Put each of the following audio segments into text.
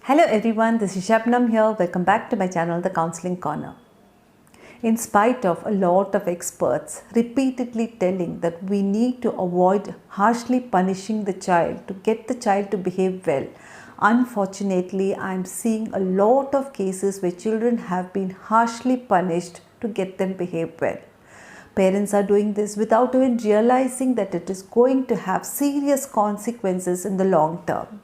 Hello everyone, this is Shabnam here. Welcome back to my channel, The Counselling Corner. In spite of a lot of experts repeatedly telling that we need to avoid harshly punishing the child to get the child to behave well, unfortunately I am seeing a lot of cases where children have been harshly punished to get them behave well. Parents are doing this without even realizing that it is going to have serious consequences in the long term.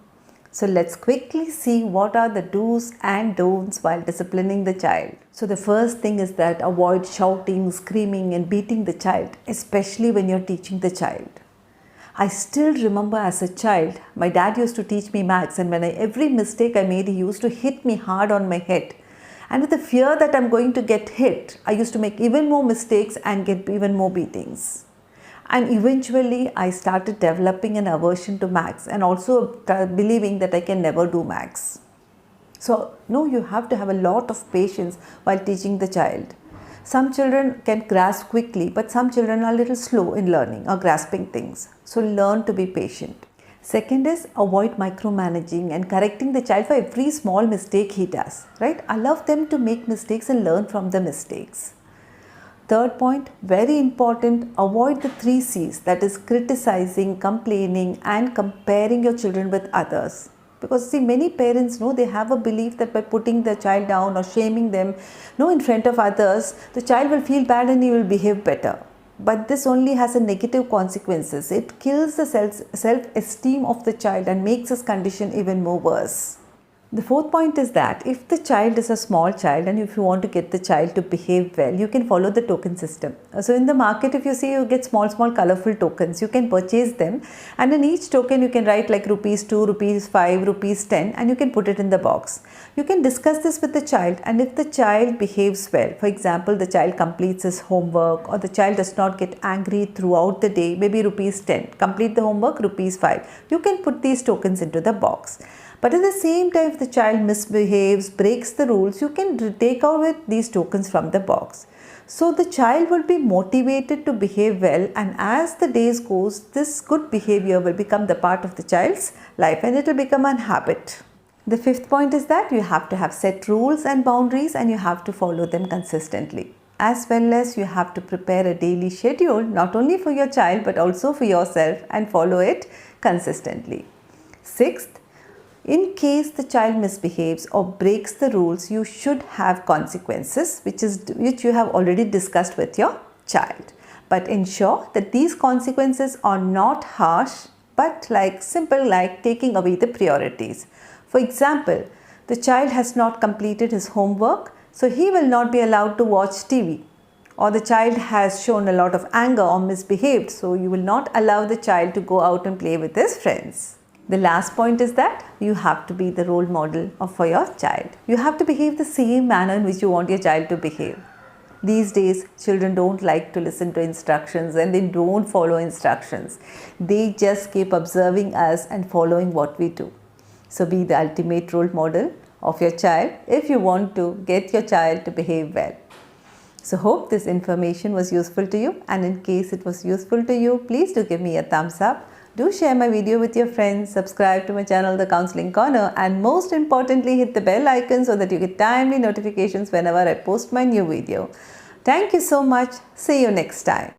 So let's quickly see what are the do's and don'ts while disciplining the child. So the first thing is that avoid shouting, screaming and beating the child, especially when you're teaching the child. I still remember as a child, my dad used to teach me maths, and when every mistake I made, he used to hit me hard on my head. And with the fear that I'm going to get hit, I used to make even more mistakes and get even more beatings. And eventually I started developing an aversion to maths and also believing that I can never do maths. So no, you have to have a lot of patience while teaching the child. Some children can grasp quickly, but some children are a little slow in learning or grasping things. So learn to be patient. Second is avoid micromanaging and correcting the child for every small mistake he does, right? Allow them to make mistakes and learn from the mistakes. Third point, very important, avoid the 3 C's, that is criticizing, complaining and comparing your children with others. Because see, many parents know they have a belief that by putting the child down or shaming them in front of others, the child will feel bad and he will behave better. But this only has a negative consequences. It kills the self-esteem of the child and makes his condition even more worse. The fourth point is that if the child is a small child and if you want to get the child to behave well, you can follow the token system. So in the market, if you see, you get small colorful tokens, you can purchase them, and in each token you can write like rupees 2, rupees 5, rupees 10, and you can put it in the box. You can discuss this with the child, and if the child behaves well, for example, the child completes his homework or the child does not get angry throughout the day, maybe rupees 10, complete the homework, rupees 5. You can put these tokens into the box. But at the same time, if the child misbehaves, breaks the rules, you can take out these tokens from the box. So the child will be motivated to behave well, and as the days goes, this good behavior will become the part of the child's life and it will become a habit. The fifth point is that you have to have set rules and boundaries and you have to follow them consistently. As well as you have to prepare a daily schedule, not only for your child but also for yourself, and follow it consistently. Sixth, in case the child misbehaves or breaks the rules, you should have consequences, which you have already discussed with your child. But ensure that these consequences are not harsh, but simple, like taking away the priorities. For example, the child has not completed his homework, so he will not be allowed to watch TV. Or the child has shown a lot of anger or misbehaved, so you will not allow the child to go out and play with his friends. The last point is that you have to be the role model for your child. You have to behave the same manner in which you want your child to behave. These days, children don't like to listen to instructions and they don't follow instructions. They just keep observing us and following what we do. So be the ultimate role model of your child if you want to get your child to behave well. So hope this information was useful to you, and in case it was useful to you, please do give me a thumbs up. Do share my video with your friends, subscribe to my channel The Counselling Corner, and most importantly hit the bell icon so that you get timely notifications whenever I post my new video. Thank you so much. See you next time.